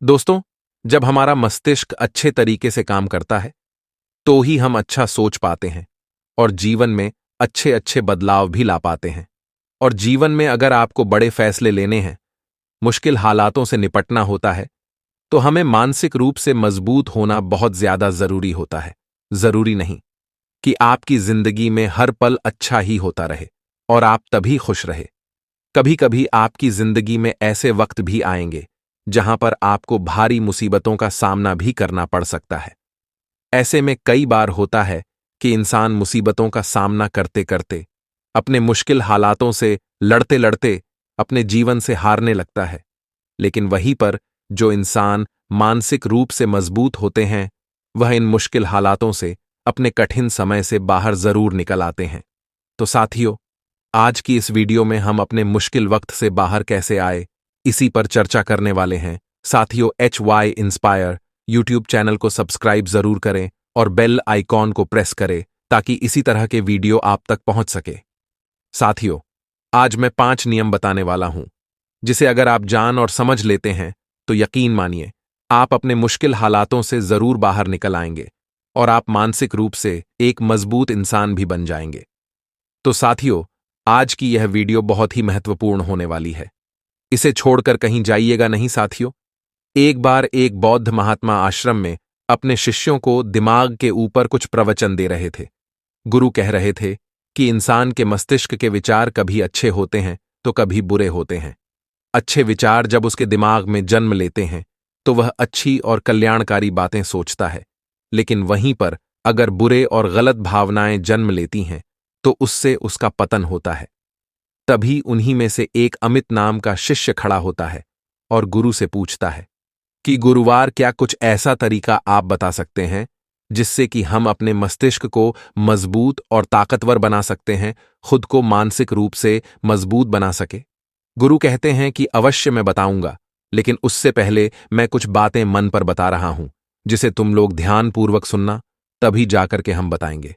दोस्तों, जब हमारा मस्तिष्क अच्छे तरीके से काम करता है तो ही हम अच्छा सोच पाते हैं और जीवन में अच्छे अच्छे बदलाव भी ला पाते हैं। और जीवन में अगर आपको बड़े फैसले लेने हैं, मुश्किल हालातों से निपटना होता है, तो हमें मानसिक रूप से मजबूत होना बहुत ज्यादा जरूरी होता है। जरूरी नहीं कि आपकी जिंदगी में हर पल अच्छा ही होता रहे और आप तभी खुश रहे। कभी कभी आपकी जिंदगी में ऐसे वक्त भी आएंगे जहां पर आपको भारी मुसीबतों का सामना भी करना पड़ सकता है। ऐसे में कई बार होता है कि इंसान मुसीबतों का सामना करते करते, अपने मुश्किल हालातों से लड़ते लड़ते अपने जीवन से हारने लगता है। लेकिन वहीं पर जो इंसान मानसिक रूप से मजबूत होते हैं, वह इन मुश्किल हालातों से, अपने कठिन समय से बाहर जरूर निकल आते हैं। तो साथियों, आज की इस वीडियो में हम अपने मुश्किल वक्त से बाहर कैसे आए, इसी पर चर्चा करने वाले हैं। साथियों, HY इंस्पायर यूट्यूब चैनल को सब्सक्राइब जरूर करें और बेल आइकॉन को प्रेस करें ताकि इसी तरह के वीडियो आप तक पहुंच सके। साथियों, आज मैं 5 नियम बताने वाला हूं, जिसे अगर आप जान और समझ लेते हैं तो यकीन मानिए, आप अपने मुश्किल हालातों से जरूर बाहर निकल आएंगे और आप मानसिक रूप से एक मजबूत इंसान भी बन जाएंगे। तो साथियों, आज की यह वीडियो बहुत ही महत्वपूर्ण होने वाली है। इसे छोड़कर कहीं जाइएगा नहीं साथियों। एक बार एक बौद्ध महात्मा आश्रम में अपने शिष्यों को दिमाग के ऊपर कुछ प्रवचन दे रहे थे। गुरु कह रहे थे कि इंसान के मस्तिष्क के विचार कभी अच्छे होते हैं तो कभी बुरे होते हैं। अच्छे विचार जब उसके दिमाग में जन्म लेते हैं तो वह अच्छी और कल्याणकारी बातें सोचता है, लेकिन वहीं पर अगर बुरे और गलत भावनाएं जन्म लेती हैं तो उससे उसका पतन होता है। तभी उन्हीं में से एक अमित नाम का शिष्य खड़ा होता है और गुरु से पूछता है कि गुरुवार, क्या कुछ ऐसा तरीका आप बता सकते हैं जिससे कि हम अपने मस्तिष्क को मजबूत और ताकतवर बना सकते हैं, खुद को मानसिक रूप से मजबूत बना सके। गुरु कहते हैं कि अवश्य मैं बताऊंगा, लेकिन उससे पहले मैं कुछ बातें मन पर बता रहा हूं जिसे तुम लोग ध्यानपूर्वक सुनना, तभी जाकर के हम बताएंगे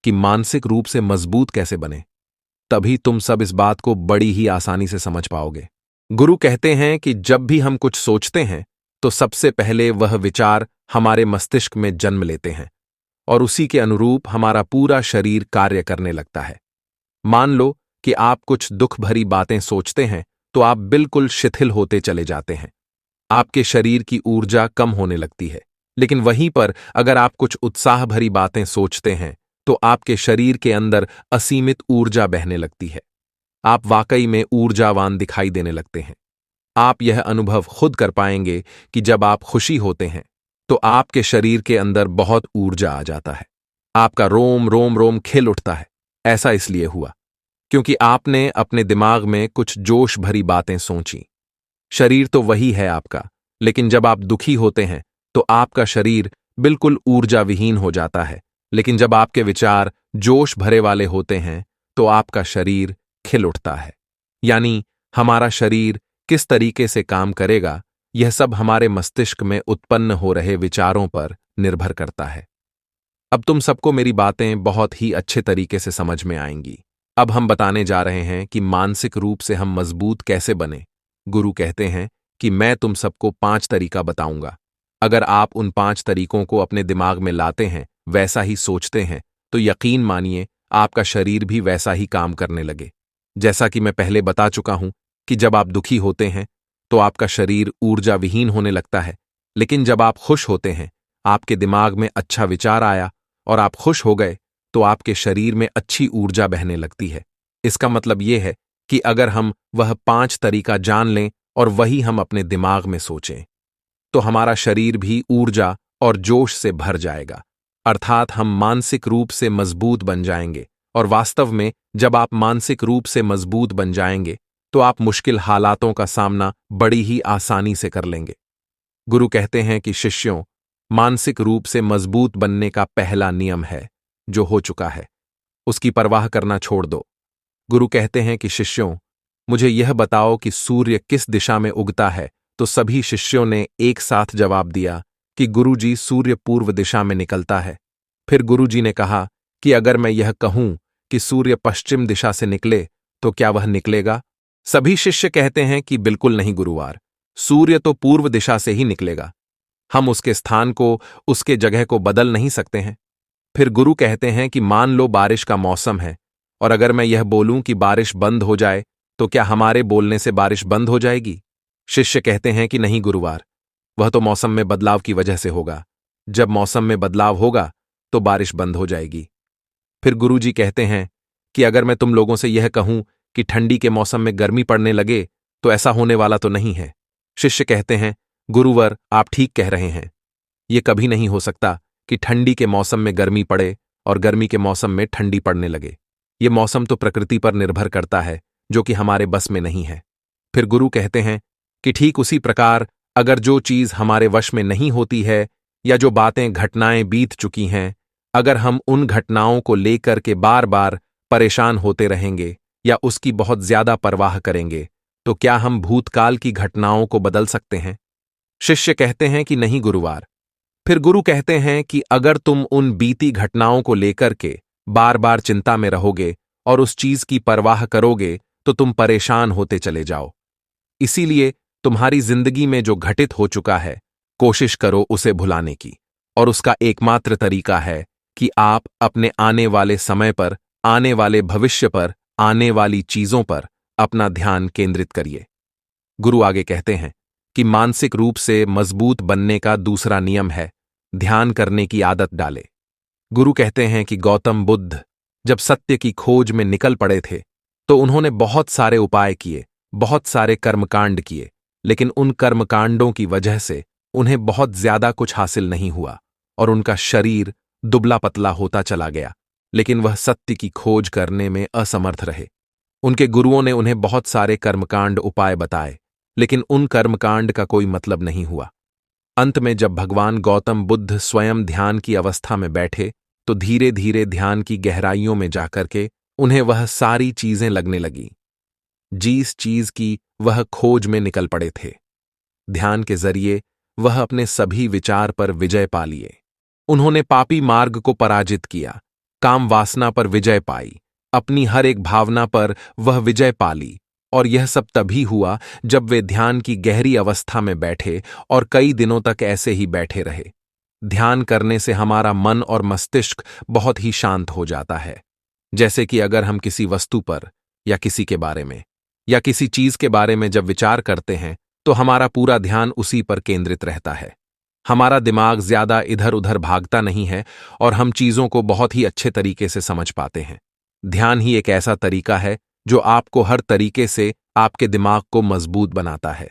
कि मानसिक रूप से मजबूत कैसे बने। तभी तुम सब इस बात को बड़ी ही आसानी से समझ पाओगे। गुरु कहते हैं कि जब भी हम कुछ सोचते हैं तो सबसे पहले वह विचार हमारे मस्तिष्क में जन्म लेते हैं और उसी के अनुरूप हमारा पूरा शरीर कार्य करने लगता है। मान लो कि आप कुछ दुख भरी बातें सोचते हैं तो आप बिल्कुल शिथिल होते चले जाते हैं, आपके शरीर की ऊर्जा कम होने लगती है। लेकिन वहीं पर अगर आप कुछ उत्साह भरी बातें सोचते हैं तो आपके शरीर के अंदर असीमित ऊर्जा बहने लगती है। आप वाकई में ऊर्जावान दिखाई देने लगते हैं। आप यह अनुभव खुद कर पाएंगे कि जब आप खुशी होते हैं तो आपके शरीर के अंदर बहुत ऊर्जा आ जाता है। आपका रोम रोम रोम खिल उठता है। ऐसा इसलिए हुआ क्योंकि आपने अपने दिमाग में कुछ जोश भरी बातें सोची। शरीर तो वही है आपका, लेकिन जब आप दुखी होते हैं तो आपका शरीर बिल्कुल ऊर्जा विहीन हो जाता है। लेकिन जब आपके विचार जोश भरे वाले होते हैं तो आपका शरीर खिल उठता है। यानी हमारा शरीर किस तरीके से काम करेगा, यह सब हमारे मस्तिष्क में उत्पन्न हो रहे विचारों पर निर्भर करता है। अब तुम सबको मेरी बातें बहुत ही अच्छे तरीके से समझ में आएंगी। अब हम बताने जा रहे हैं कि मानसिक रूप से हम मजबूत कैसे बने। गुरु कहते हैं कि मैं तुम सबको 5 तरीका बताऊंगा। अगर आप उन 5 तरीकों को अपने दिमाग में लाते हैं, वैसा ही सोचते हैं, तो यकीन मानिए आपका शरीर भी वैसा ही काम करने लगे। जैसा कि मैं पहले बता चुका हूं कि जब आप दुखी होते हैं तो आपका शरीर ऊर्जा विहीन होने लगता है, लेकिन जब आप खुश होते हैं, आपके दिमाग में अच्छा विचार आया और आप खुश हो गए तो आपके शरीर में अच्छी ऊर्जा बहने लगती है। इसका मतलब यह है कि अगर हम वह 5 तरीका जान लें और वही हम अपने दिमाग में सोचें तो हमारा शरीर भी ऊर्जा और जोश से भर जाएगा, अर्थात हम मानसिक रूप से मजबूत बन जाएंगे। और वास्तव में जब आप मानसिक रूप से मजबूत बन जाएंगे तो आप मुश्किल हालातों का सामना बड़ी ही आसानी से कर लेंगे। गुरु कहते हैं कि शिष्यों, मानसिक रूप से मजबूत बनने का पहला नियम है, जो हो चुका है उसकी परवाह करना छोड़ दो। गुरु कहते हैं कि शिष्यों, मुझे यह बताओ कि सूर्य किस दिशा में उगता है। तो सभी शिष्यों ने एक साथ जवाब दिया कि गुरुजी, सूर्य पूर्व दिशा में निकलता है। फिर गुरुजी ने कहा कि अगर मैं यह कहूं कि सूर्य पश्चिम दिशा से निकले तो क्या वह निकलेगा? सभी शिष्य कहते हैं कि बिल्कुल नहीं गुरुवार। सूर्य तो पूर्व दिशा से ही निकलेगा, हम उसके स्थान को, उसके जगह को बदल नहीं सकते हैं। फिर गुरु कहते हैं कि मान लो बारिश का मौसम है, और अगर मैं यह बोलूं कि बारिश बंद हो जाए, तो क्या हमारे बोलने से बारिश बंद हो जाएगी? शिष्य कहते हैं कि नहीं गुरुवार, वह तो मौसम में बदलाव की वजह से होगा। जब मौसम में बदलाव होगा तो बारिश बंद हो जाएगी। फिर गुरुजी कहते हैं कि अगर मैं तुम लोगों से यह कहूं कि ठंडी के मौसम में गर्मी पड़ने लगे, तो ऐसा होने वाला तो नहीं है। शिष्य कहते हैं, गुरुवर आप ठीक कह रहे हैं, यह कभी नहीं हो सकता कि ठंडी के मौसम में गर्मी पड़े और गर्मी के मौसम में ठंडी पड़ने लगे। ये मौसम तो प्रकृति पर निर्भर करता है, जो कि हमारे बस में नहीं है। फिर गुरु कहते हैं कि ठीक उसी प्रकार अगर जो चीज हमारे वश में नहीं होती है, या जो बातें घटनाएं बीत चुकी हैं, अगर हम उन घटनाओं को लेकर के बार बार परेशान होते रहेंगे या उसकी बहुत ज्यादा परवाह करेंगे, तो क्या हम भूतकाल की घटनाओं को बदल सकते हैं? शिष्य कहते हैं कि नहीं गुरुवार। फिर गुरु कहते हैं कि अगर तुम उन बीती घटनाओं को लेकर के बार बार चिंता में रहोगे और उस चीज की परवाह करोगे, तो तुम परेशान होते चले जाओ। इसीलिए तुम्हारी जिंदगी में जो घटित हो चुका है, कोशिश करो उसे भुलाने की, और उसका एकमात्र तरीका है कि आप अपने आने वाले समय पर, आने वाले भविष्य पर, आने वाली चीजों पर अपना ध्यान केंद्रित करिए। गुरु आगे कहते हैं कि मानसिक रूप से मजबूत बनने का दूसरा नियम है ध्यान करने की आदत डाले। गुरु कहते हैं कि गौतम बुद्ध जब सत्य की खोज में निकल पड़े थे, तो उन्होंने बहुत सारे उपाय किए, बहुत सारे कर्मकांड किए, लेकिन उन कर्मकांडों की वजह से उन्हें बहुत ज्यादा कुछ हासिल नहीं हुआ और उनका शरीर दुबला पतला होता चला गया, लेकिन वह सत्य की खोज करने में असमर्थ रहे। उनके गुरुओं ने उन्हें बहुत सारे कर्मकांड उपाय बताए, लेकिन उन कर्मकांड का कोई मतलब नहीं हुआ। अंत में जब भगवान गौतम बुद्ध स्वयं ध्यान की अवस्था में बैठे, तो धीरे धीरे ध्यान की गहराइयों में जाकर के उन्हें वह सारी चीजें लगने लगीं जिस चीज की वह खोज में निकल पड़े थे। ध्यान के जरिए वह अपने सभी विचार पर विजय पा लिए। उन्होंने पापी मार्ग को पराजित किया, काम वासना पर विजय पाई, अपनी हर एक भावना पर वह विजय पा ली, और यह सब तभी हुआ जब वे ध्यान की गहरी अवस्था में बैठे और कई दिनों तक ऐसे ही बैठे रहे। ध्यान करने से हमारा मन और मस्तिष्क बहुत ही शांत हो जाता है। जैसे कि अगर हम किसी वस्तु पर या किसी के बारे में या किसी चीज के बारे में जब विचार करते हैं, तो हमारा पूरा ध्यान उसी पर केंद्रित रहता है। हमारा दिमाग ज्यादा इधर उधर भागता नहीं है और हम चीजों को बहुत ही अच्छे तरीके से समझ पाते हैं। ध्यान ही एक ऐसा तरीका है जो आपको हर तरीके से आपके दिमाग को मजबूत बनाता है।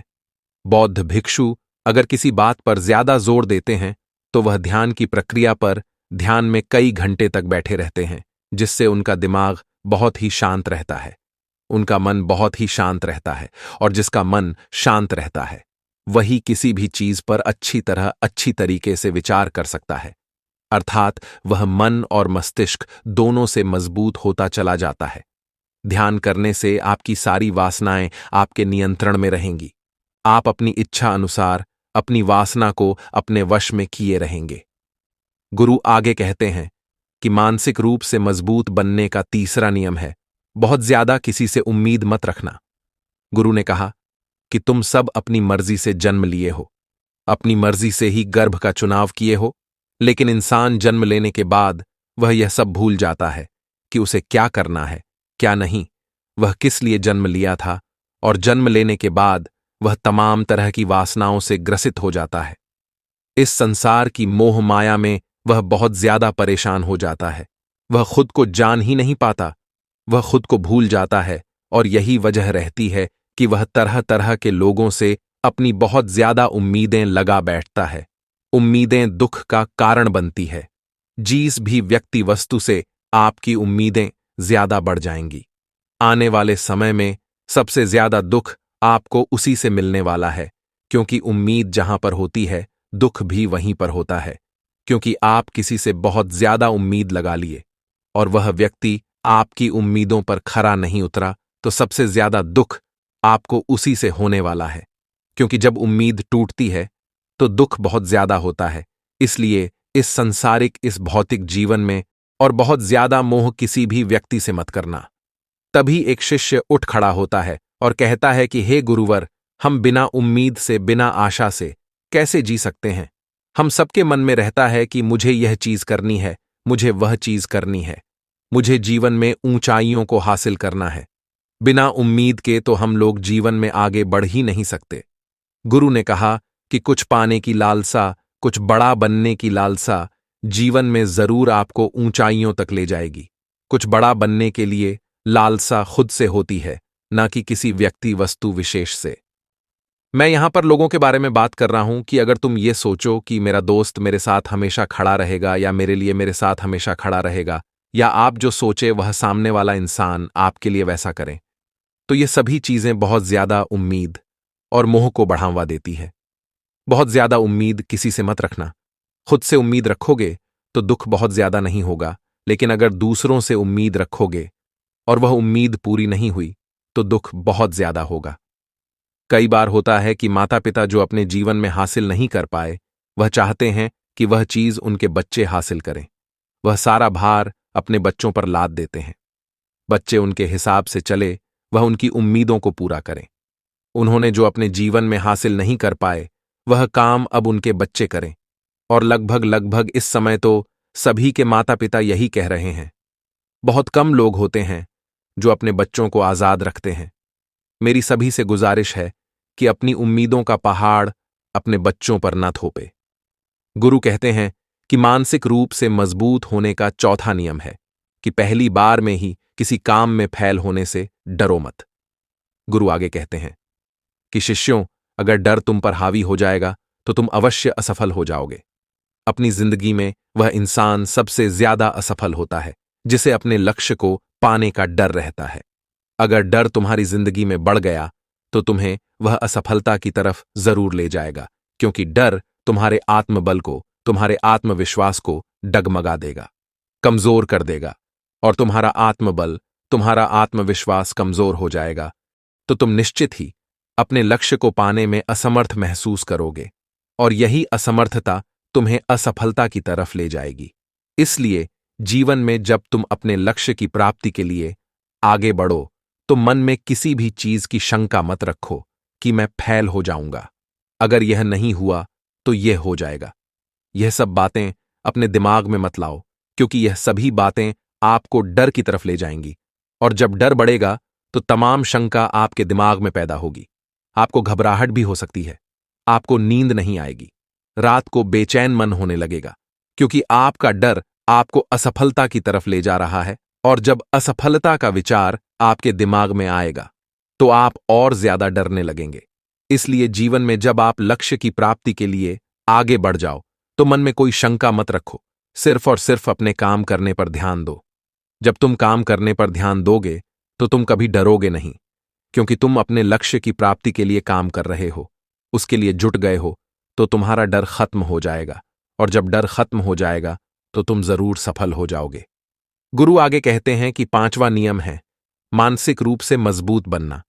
बौद्ध भिक्षु अगर किसी बात पर ज्यादा जोर देते हैं, तो वह ध्यान की प्रक्रिया पर ध्यान में कई घंटे तक बैठे रहते हैं, जिससे उनका दिमाग बहुत ही शांत रहता है, उनका मन बहुत ही शांत रहता है, और जिसका मन शांत रहता है वही किसी भी चीज पर अच्छी तरह अच्छी तरीके से विचार कर सकता है। अर्थात वह मन और मस्तिष्क दोनों से मजबूत होता चला जाता है। ध्यान करने से आपकी सारी वासनाएं आपके नियंत्रण में रहेंगी। आप अपनी इच्छा अनुसार अपनी वासना को अपने वश में किए रहेंगे। गुरु आगे कहते हैं कि मानसिक रूप से मजबूत बनने का तीसरा नियम है बहुत ज्यादा किसी से उम्मीद मत रखना। गुरु ने कहा कि तुम सब अपनी मर्जी से जन्म लिए हो, अपनी मर्जी से ही गर्भ का चुनाव किए हो, लेकिन इंसान जन्म लेने के बाद वह यह सब भूल जाता है कि उसे क्या करना है, क्या नहीं, वह किस लिए जन्म लिया था, और जन्म लेने के बाद वह तमाम तरह की वासनाओं से ग्रसित हो जाता है। इस संसार की मोह माया में वह बहुत ज्यादा परेशान हो जाता है। वह खुद को जान ही नहीं पाता, वह खुद को भूल जाता है, और यही वजह रहती है कि वह तरह तरह के लोगों से अपनी बहुत ज्यादा उम्मीदें लगा बैठता है। उम्मीदें दुख का कारण बनती है। जिस भी व्यक्ति वस्तु से आपकी उम्मीदें ज्यादा बढ़ जाएंगी, आने वाले समय में सबसे ज्यादा दुख आपको उसी से मिलने वाला है, क्योंकि उम्मीद जहां पर होती है दुख भी वहीं पर होता है, क्योंकि आप किसी से बहुत ज्यादा उम्मीद लगा लिए और वह व्यक्ति आपकी उम्मीदों पर खरा नहीं उतरा, तो सबसे ज्यादा दुख आपको उसी से होने वाला है। क्योंकि जब उम्मीद टूटती है तो दुख बहुत ज्यादा होता है। इसलिए इस संसारिक, इस भौतिक जीवन में और बहुत ज्यादा मोह किसी भी व्यक्ति से मत करना। तभी एक शिष्य उठ खड़ा होता है और कहता है कि हे गुरुवर, हम बिना उम्मीद से, बिना आशा से कैसे जी सकते हैं? हम सबके मन में रहता है कि मुझे यह चीज करनी है, मुझे वह चीज करनी है, मुझे जीवन में ऊंचाइयों को हासिल करना है। बिना उम्मीद के तो हम लोग जीवन में आगे बढ़ ही नहीं सकते। गुरु ने कहा कि कुछ पाने की लालसा, कुछ बड़ा बनने की लालसा जीवन में जरूर आपको ऊंचाइयों तक ले जाएगी। कुछ बड़ा बनने के लिए लालसा खुद से होती है, ना कि किसी व्यक्ति वस्तु विशेष से। मैं यहां पर लोगों के बारे में बात कर रहा हूं कि अगर तुम ये सोचो कि मेरा दोस्त मेरे साथ हमेशा खड़ा रहेगा या मेरे लिए मेरे साथ हमेशा खड़ा रहेगा, या आप जो सोचे वह सामने वाला इंसान आपके लिए वैसा करे, तो ये सभी चीजें बहुत ज्यादा उम्मीद और मोह को बढ़ावा देती है। बहुत ज्यादा उम्मीद किसी से मत रखना। खुद से उम्मीद रखोगे तो दुख बहुत ज्यादा नहीं होगा, लेकिन अगर दूसरों से उम्मीद रखोगे और वह उम्मीद पूरी नहीं हुई तो दुख बहुत ज्यादा होगा। कई बार होता है कि माता पिता जो अपने जीवन में हासिल नहीं कर पाए, वह चाहते हैं कि वह चीज उनके बच्चे हासिल करें। वह सारा भार अपने बच्चों पर लाद देते हैं। बच्चे उनके हिसाब से चले, वह उनकी उम्मीदों को पूरा करें। उन्होंने जो अपने जीवन में हासिल नहीं कर पाए, वह काम अब उनके बच्चे करें। और लगभग लगभग इस समय तो सभी के माता पिता यही कह रहे हैं। बहुत कम लोग होते हैं जो अपने बच्चों को आजाद रखते हैं। मेरी सभी से गुजारिश है कि अपनी उम्मीदों का पहाड़ अपने बच्चों पर न थोपे। गुरु कहते हैं कि मानसिक रूप से मजबूत होने का चौथा नियम है कि पहली बार में ही किसी काम में फैल होने से डरो मत। गुरु आगे कहते हैं कि शिष्यों, अगर डर तुम पर हावी हो जाएगा तो तुम अवश्य असफल हो जाओगे। अपनी जिंदगी में वह इंसान सबसे ज्यादा असफल होता है जिसे अपने लक्ष्य को पाने का डर रहता है। अगर डर तुम्हारी जिंदगी में बढ़ गया तो तुम्हें वह असफलता की तरफ जरूर ले जाएगा, क्योंकि डर तुम्हारे आत्मबल को, तुम्हारे आत्मविश्वास को डगमगा देगा, कमजोर कर देगा। और तुम्हारा आत्मबल, तुम्हारा आत्मविश्वास कमजोर हो जाएगा तो तुम निश्चित ही अपने लक्ष्य को पाने में असमर्थ महसूस करोगे, और यही असमर्थता तुम्हें असफलता की तरफ ले जाएगी। इसलिए जीवन में जब तुम अपने लक्ष्य की प्राप्ति के लिए आगे बढ़ो तो मन में किसी भी चीज की शंका मत रखो कि मैं फेल हो जाऊंगा। अगर यह नहीं हुआ तो यह हो जाएगा। यह सब बातें अपने दिमाग में मत लाओ, क्योंकि यह सभी बातें आपको डर की तरफ ले जाएंगी। और जब डर बढ़ेगा तो तमाम शंका आपके दिमाग में पैदा होगी। आपको घबराहट भी हो सकती है, आपको नींद नहीं आएगी, रात को बेचैन मन होने लगेगा, क्योंकि आपका डर आपको असफलता की तरफ ले जा रहा है। और जब असफलता का विचार आपके दिमाग में आएगा तो आप और ज्यादा डरने लगेंगे। इसलिए जीवन में जब आप लक्ष्य की प्राप्ति के लिए आगे बढ़ जाओ तो मन में कोई शंका मत रखो, सिर्फ और सिर्फ अपने काम करने पर ध्यान दो। जब तुम काम करने पर ध्यान दोगे तो तुम कभी डरोगे नहीं, क्योंकि तुम अपने लक्ष्य की प्राप्ति के लिए काम कर रहे हो, उसके लिए जुट गए हो, तो तुम्हारा डर खत्म हो जाएगा। और जब डर खत्म हो जाएगा तो तुम जरूर सफल हो जाओगे। गुरु आगे कहते हैं कि पांचवां नियम है मानसिक रूप से मजबूत बनना।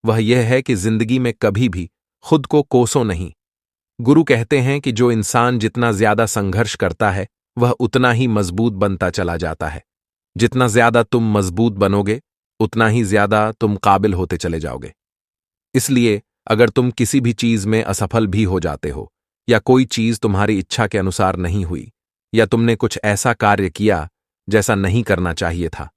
वह यह है कि जिंदगी में कभी भी खुद को कोसो नहीं। गुरु कहते हैं कि जो इंसान जितना ज्यादा संघर्ष करता है वह उतना ही मजबूत बनता चला जाता है। जितना ज्यादा तुम मजबूत बनोगे उतना ही ज्यादा तुम काबिल होते चले जाओगे। इसलिए अगर तुम किसी भी चीज में असफल भी हो जाते हो, या कोई चीज तुम्हारी इच्छा के अनुसार नहीं हुई, या तुमने कुछ ऐसा कार्य किया जैसा नहीं करना चाहिए था,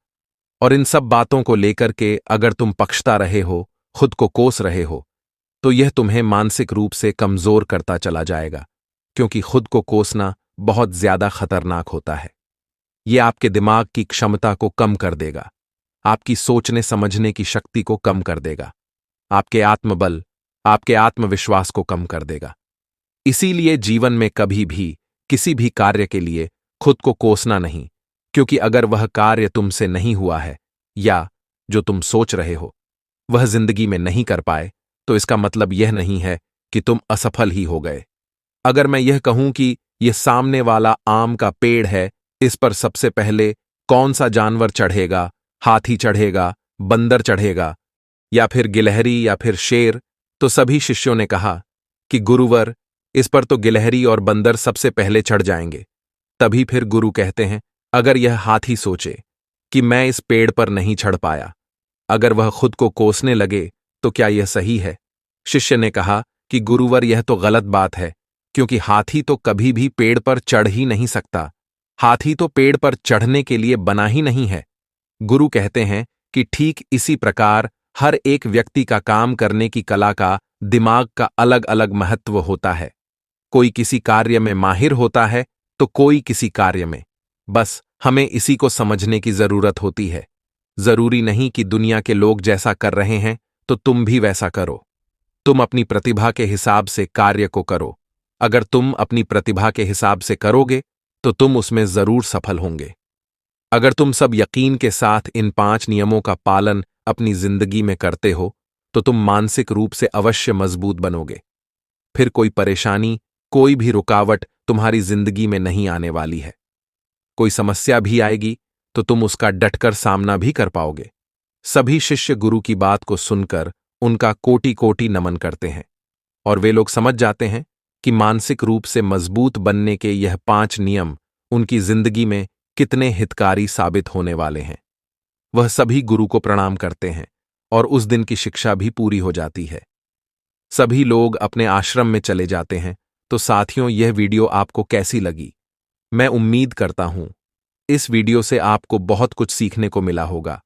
और इन सब बातों को लेकर के अगर तुम पछता रहे हो, खुद को कोस रहे हो, तो यह तुम्हें मानसिक रूप से कमजोर करता चला जाएगा, क्योंकि खुद को कोसना बहुत ज्यादा खतरनाक होता है। यह आपके दिमाग की क्षमता को कम कर देगा, आपकी सोचने समझने की शक्ति को कम कर देगा, आपके आत्मबल, आपके आत्मविश्वास को कम कर देगा। इसीलिए जीवन में कभी भी किसी भी कार्य के लिए खुद को कोसना नहीं, क्योंकि अगर वह कार्य तुमसे नहीं हुआ है, या जो तुम सोच रहे हो वह जिंदगी में नहीं कर पाए, तो इसका मतलब यह नहीं है कि तुम असफल ही हो गए। अगर मैं यह कहूं कि यह सामने वाला आम का पेड़ है, इस पर सबसे पहले कौन सा जानवर चढ़ेगा, हाथी चढ़ेगा, बंदर चढ़ेगा, या फिर गिलहरी, या फिर शेर, तो सभी शिष्यों ने कहा कि गुरुवर, इस पर तो गिलहरी और बंदर सबसे पहले चढ़ जाएंगे। तभी फिर गुरु कहते हैं, अगर यह हाथी सोचे कि मैं इस पेड़ पर नहीं चढ़ पाया, अगर वह खुद को कोसने लगे, तो क्या यह सही है? शिष्य ने कहा कि गुरुवर, यह तो गलत बात है, क्योंकि हाथी तो कभी भी पेड़ पर चढ़ ही नहीं सकता। हाथी तो पेड़ पर चढ़ने के लिए बना ही नहीं है। गुरु कहते हैं कि ठीक इसी प्रकार हर एक व्यक्ति का काम करने की कला का, दिमाग का अलग अलग महत्व होता है। कोई किसी कार्य में माहिर होता है तो कोई किसी कार्य में। बस हमें इसी को समझने की जरूरत होती है। जरूरी नहीं कि दुनिया के लोग जैसा कर रहे हैं तो तुम भी वैसा करो। तुम अपनी प्रतिभा के हिसाब से कार्य को करो। अगर तुम अपनी प्रतिभा के हिसाब से करोगे तो तुम उसमें जरूर सफल होंगे। अगर तुम सब यकीन के साथ इन 5 नियमों का पालन अपनी जिंदगी में करते हो तो तुम मानसिक रूप से अवश्य मजबूत बनोगे। फिर कोई परेशानी, कोई भी रुकावट तुम्हारी जिंदगी में नहीं आने वाली है। कोई समस्या भी आएगी तो तुम उसका डटकर सामना भी कर पाओगे। सभी शिष्य गुरु की बात को सुनकर उनका कोटि कोटि नमन करते हैं और वे लोग समझ जाते हैं कि मानसिक रूप से मजबूत बनने के यह 5 नियम उनकी जिंदगी में कितने हितकारी साबित होने वाले हैं। वह सभी गुरु को प्रणाम करते हैं और उस दिन की शिक्षा भी पूरी हो जाती है। सभी लोग अपने आश्रम में चले जाते हैं। तो साथियों, यह वीडियो आपको कैसी लगी? मैं उम्मीद करता हूं इस वीडियो से आपको बहुत कुछ सीखने को मिला होगा।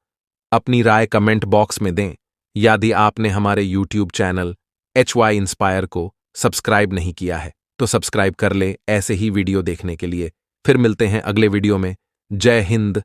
अपनी राय कमेंट बॉक्स में दें। यदि आपने हमारे YouTube चैनल HY इंस्पायर को सब्सक्राइब नहीं किया है तो सब्सक्राइब कर ले ऐसे ही वीडियो देखने के लिए। फिर मिलते हैं अगले वीडियो में। जय हिंद,